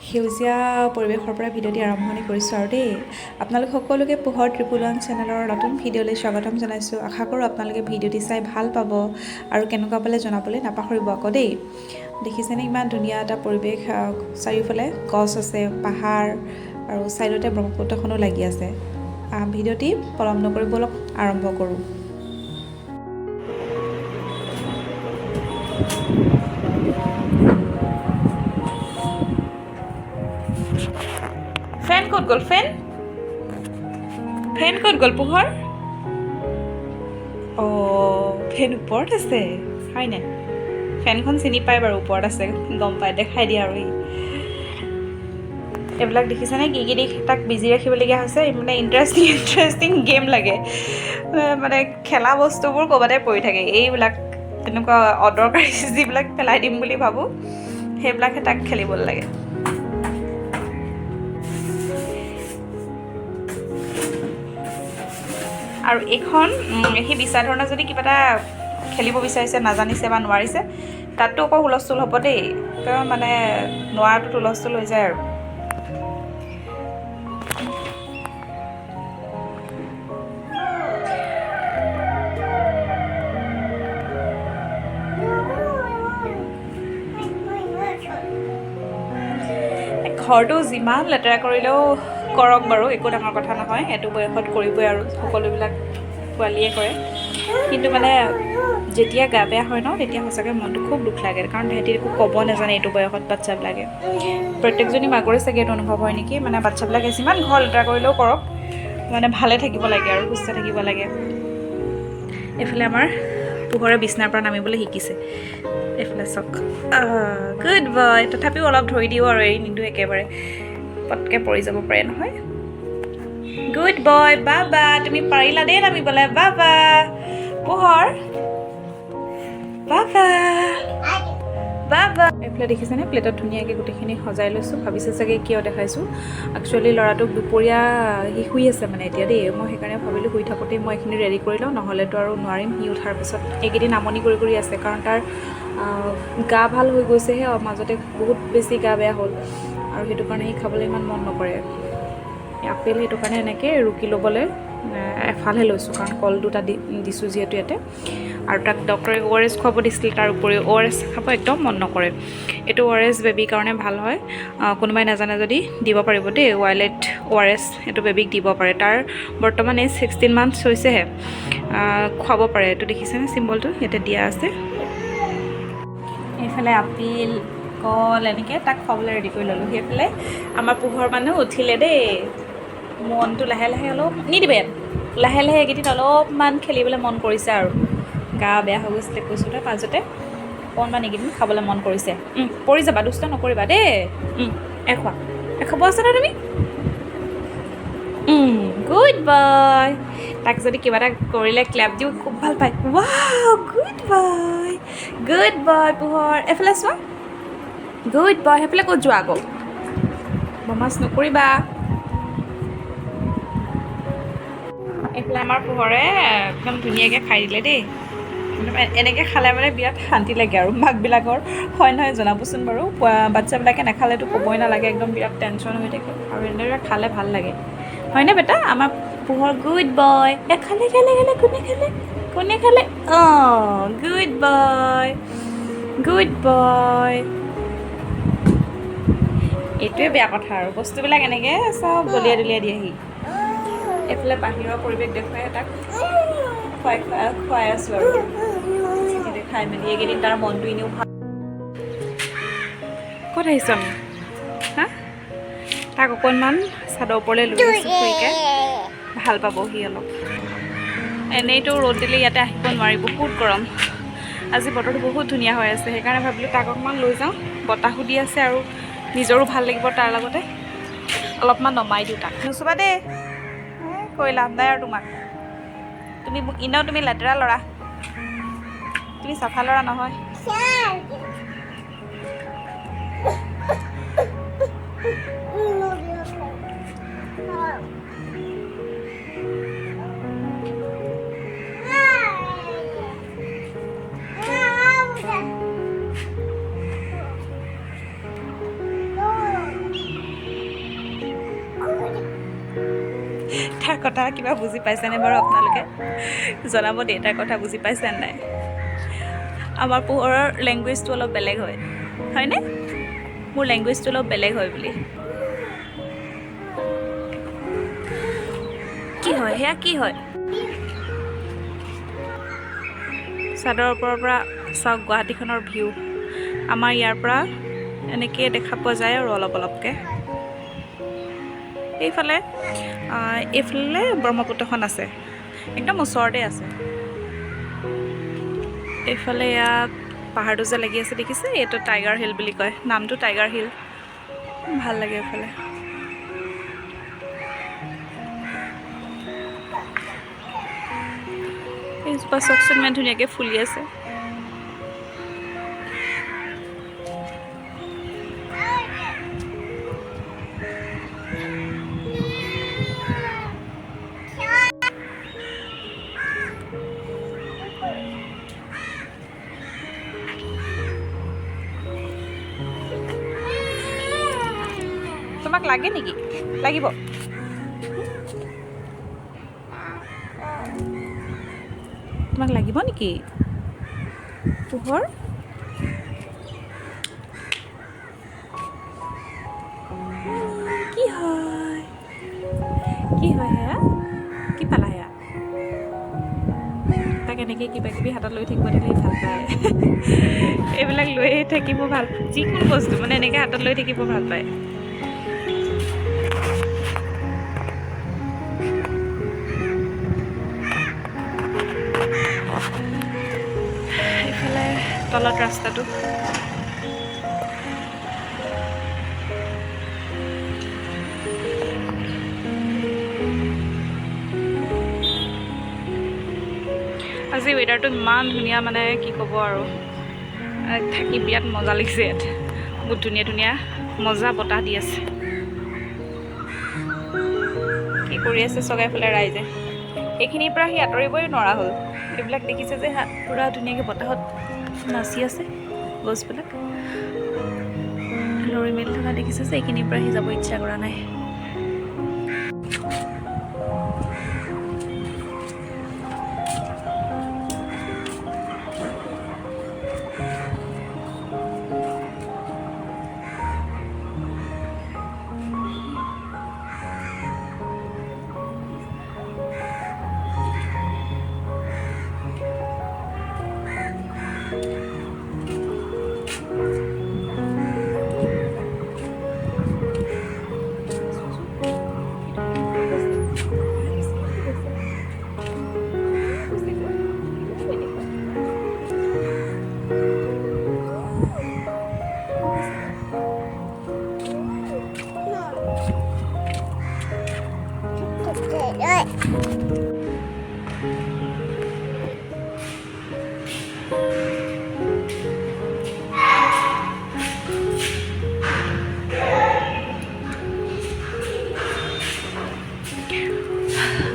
সেউজীয়া পৰিৱেশৰ পৰা ভিডিঅ'টি আৰম্ভণি কৰিছোঁ আৰু দেই। আপোনালোক সকলোকে পোহৰ 111 চেনেলৰ নতুন ভিডিঅ'লৈ স্বাগতম জনাইছোঁ। আশা কৰোঁ আপোনালোকে ভিডিঅ'টি চাই ভাল পাব আৰু কেনেকুৱা পালে জনাবলৈ নাপাহৰিব আকৌ দেই। দেখিছেনে ইমান ধুনীয়া এটা পৰিৱেশ, চাৰিওফালে গছ আছে, পাহাৰ আৰু ছাইডতে ব্ৰহ্মপুত্ৰখনো লাগি আছে। ভিডিঅ'টি পলম নকৰি ব'লক আৰম্ভ কৰোঁ। ফেন ক'ত গ'ল? ফেন ক'ত গ'ল পোহৰ? ফেন ওপৰত আছে হয় নাই? ফেনখন চিনি পায় বাৰু, ওপৰত আছে গম পায়, দেখাই দিয়ে আৰু এইবিলাক দেখিছেনে কি কি দিশ তাক বিজি ৰাখিবলগীয়া হৈছে। মানে ইণ্টাৰেষ্টিং গেম লাগে, মানে খেলা বস্তুবোৰ ক'ৰবাতে পৰি থাকে। এইবিলাক তেনেকুৱা অদৰকাৰী যিবিলাক পেলাই দিম বুলি ভাবোঁ সেইবিলাকহে তাক খেলিবলৈ লাগে। আৰু এইখন সি বিচাৰ ধৰণে যদি কিবা এটা খেলিব বিচাৰিছে, নাজানিছে বা নোৱাৰিছে, তাততো আকৌ হুলস্থুল হ'ব দেই। মানে নোৱাৰাটোত হুলস্থুল হৈ যায় আৰু। ঘৰটো যিমান লেতেৰা কৰিলেও কৰক বাৰু, একো ডাঙৰ কথা নহয়, এইটো বয়সত কৰিবই আৰু, সকলোবিলাক পোৱালীয়ে কৰে। কিন্তু মানে যেতিয়া গা বেয়া হয় ন, তেতিয়া সঁচাকৈ মনটো খুব দুখ লাগে, কাৰণ সিহঁতি একো ক'ব নাজানে এইটো বয়সত বাচ্ছাবিলাকে। প্ৰত্যেকজনী মাকৰে চাগে এইটো অনুভৱ হয় নেকি, মানে বাচ্ছাবিলাকে যিমান ঘৰ লেতেৰা কৰিলেও কৰক, মানে ভালে থাকিব লাগে আৰু সুস্থ থাকিব লাগে। এইফালে আমাৰ পোহৰে বিচনাৰ পৰা নামিবলৈ শিকিছে। এইফালে চাওক, গুড বয়। তথাপিও অলপ ধৰি দিওঁ আৰু এৰি নিদিওঁ একেবাৰে, পটকৈ পৰি যাব পাৰে নহয়। গুড বয়, বাবা তুমি পাৰিলা দেই নামিবলৈ, বাবা পোহৰ, বাবা বাবা। এইফালে দেখিছেনে প্লেটত ধুনীয়াকৈ গোটেইখিনি সজাই লৈছোঁ। ভাবিছে চাগে কিয় দেখাইছোঁ, একচুৱেলি ল'ৰাটোক দুপৰীয়া সি শুই আছে মানে এতিয়া দেই। মই সেইকাৰণে ভাবিলোঁ শুই থাকোঁতেই মই এইখিনি ৰেডি কৰি লওঁ, নহ'লেতো আৰু নোৱাৰিম। সি উঠাৰ পিছত এইকেইদিন আমনি কৰি আছে, কাৰণ তাৰ গা ভাল হৈ গৈছেহে, মাজতে বহুত বেছি গা বেয়া হ'ল আৰু সেইটো কাৰণে সি খাবলৈ ইমান মন নকৰে। আপেল সেইটো কাৰণে এনেকৈ ৰুকি ল'বলৈ এফালহে লৈছোঁ, কাৰণ কল দুটা দিছোঁ যিহেতু ইয়াতে। আৰু তাক ডক্টৰে ORS খুৱাব দিছিল, তাৰ উপৰিও ORS খাব একদম মন নকৰে। এইটো ORS বেবীৰ কাৰণে ভাল হয়, কোনোবাই নাজানে যদি দিব পাৰিব দেই। ৱাইলেট ORS এইটো বেবীক দিব পাৰে। তাৰ বৰ্তমান এই 16 months হৈছেহে, খুৱাব পাৰে। এইটো দেখিছেনে চিম্বলটো ইয়াতে দিয়া আছে। এইফালে আপেল, কল এনেকৈ তাক খুৱাবলৈ ৰেডি কৰি ল'লোঁ। সেইফালে আমাৰ পোহৰ মানুহ উঠিলে দেই। মনটো লাহে লাহে অলপ নিদিবে, লাহে লাহে এইকেইদিন অলপমান খেলিবলৈ মন কৰিছে আৰু। গা বেয়া হৈ গৈছিলে কৈছোঁ তই, মাজতে অকণমান এইকেইদিন খাবলৈ মন কৰিছে। পৰি যাবা, দুষ্ট নকৰিবা দেই। খাব আছে ন তুমি? Good boy. তাক যদি কিবা এটা কৰিলে ক্লেপ দিওঁ খুব ভাল পায়। Wow, good boy, good boy পোহৰ। এইফালে চোৱা, গুড বয়। সেইফালে ক'ত যোৱা আকৌ, বদমাছ নকৰিবা। এইফালে আমাৰ পোহৰে একদম ধুনীয়াকৈ খাই দিলে দেই। এনেকৈ খালে মানে বিৰাট শান্তি লাগে আৰু মাকবিলাকৰ, হয় নহয় জনাবচোন বাৰু। বাচ্ছাবিলাকে নাখালেতো ক'বই নালাগে, একদম বিৰাট টেনশ্যন হৈ থাকে, আৰু এনেদৰে খালে ভাল লাগে, হয়নে বেটা? আমাৰ পোহৰ গুড বয়। খালে কোনে খালে? Good boy, good boy. এইটোৱে বেয়া কথা আৰু, বস্তুবিলাক এনেকৈ চব দলিয়াই দিয়েহি। এইফালে বাহিৰৰ পৰিৱেশ দেখুৱাই তাক খুৱাই আছোঁ আৰু খাই মেলি। এইকেইদিন তাৰ মনটো এনেও ভাল। ক'ত আহিছোঁ আমি? তাক অকণমান চাদৰ ওপৰলৈ লৈ গৈছোঁ, ফুৰিকৈ ভাল পাব সি অলপ। এনেইতো ৰ'দ দিলে ইয়াতে আহিব নোৱাৰি, বহুত গৰম। আজি বতৰটো বহুত ধুনীয়া হৈ আছে, সেইকাৰণে ভাবিলোঁ তাক অকণমান লৈ যাওঁ, বতাহো দি আছে আৰু নিজৰো ভাল লাগিব তাৰ লগতে। অলপমান নমাই দিওঁ তাক। নুচুবা দেই, কৈ লাভ নাই আৰু তোমাক। তুমি এনেও তুমি লেতেৰা ল'ৰা, তুমি চাফা ল'ৰা নহয়। কথা কিবা বুজি পাইছেনে বাৰু আপোনালোকে জনাব দেউতাৰ কথা বুজি পাইছে নাই আমাৰ পোহৰৰ লেংগুৱেজটো অলপ বেলেগ হয় হয়নে মোৰ লেংগুৱেজটো অলপ বেলেগ হয় বুলি কি হয় হেয়া কি হয় চাদৰ ওপৰৰ পৰা চাওক গুৱাহাটীখনৰ ভিউ আমাৰ ইয়াৰ পৰা এনেকৈ দেখা পোৱা যায় আৰু অলপ অলপকৈ এইফালে ব্ৰহ্মপুত্ৰখন আছে একদম ওচৰতে আছে এইফালে ইয়াত পাহাৰটো যে লাগি আছে দেখিছে এইটো টাইগাৰ হিল বুলি কয় নামটো টাইগাৰ হিল ভাল লাগে এইফালে এইজোপা চাওকচোন ইমান ধুনীয়াকৈ ফুলি আছে তোমাক লাগে নেকি লাগিব তোমাক লাগিব নেকি পোহৰ কি হয় সেয়া কি পালা সেয়া তাক এনেকৈ কিবা কিবি হাতত লৈ থাকিব দিলে ভাল পায় এইবিলাক লৈয়ে থাকিব ভাল যিকোনো বস্তু মানে এনেকৈ হাতত লৈ থাকিব ভাল পায় এইফালে তলত ৰাস্তাটো আজি ৱেডাৰটো ইমান ধুনীয়া মানে কি ক'ব আৰু থাকি বিৰাট মজা লাগিছে ইয়াত বহুত ধুনীয়া ধুনীয়া মজা বতাহ দি আছে কি কৰি আছে চগাইফালে ৰাইজে এইখিনিৰ পৰা সি আঁতৰিবই নোৱাৰা হ'ল এইবিলাক দেখিছে যে পূৰা ধুনীয়াকৈ বতাহত নাচি আছে গছবিলাক লৰি মেলি থকা দেখিছে যে এইখিনিৰ পৰা সি যাব ইচ্ছা কৰা নাই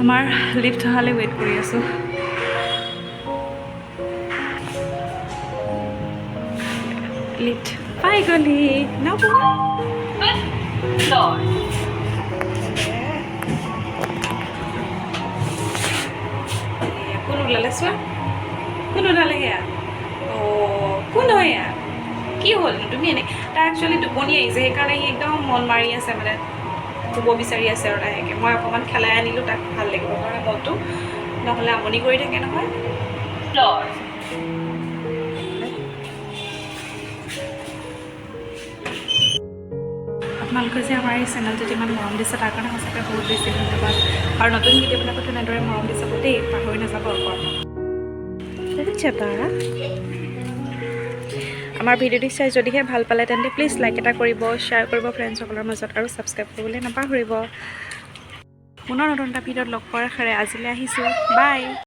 আমাৰ লিফ্ট অহালৈ ৱেইট কৰি আছোঁ লিফ্ট পাই গ'লি ন কোন ওলালে চোৱা কোন ওলালে সেয়া অঁ কোন হয় এয়া কি হ'ল তুমি এনে তাৰ একচুৱেলি টোপনি আহিছে সেইকাৰণে সি একদম মন মাৰি আছে মানে শুব বিচাৰি আছে আৰু লাহেকৈ মই অকণমান খেলাই আনিলোঁ তাক ভাল লাগিব কাৰণে মনটো নহ'লে আমনি কৰি থাকে নহয় আপোনালোকে যে আমাৰ এই চেনেলটোত ইমান মৰম দিছে তাৰ কাৰণে সঁচাকৈ বহুত বেছি ধন্যবাদ আৰু নতুন ভিডিঅ'বিলাকতো এনেদৰে মৰম দি যাব দেই পাহৰি নাযাব আকৌ আমাৰ ভিডিঅ'টি চাই যদিহে ভাল পালে তেন্তে প্লিজ লাইক এটা কৰিব শ্বেয়াৰ কৰিব ফ্ৰেণ্ডসকলৰ মাজত আৰু ছাবস্ক্ৰাইব কৰিবলৈ নাপাহৰিব পুনৰ নতুন এটা ভিডিঅ'ত লগ পোৱাৰ আশাৰে আজিলৈ আহিছোঁ বাই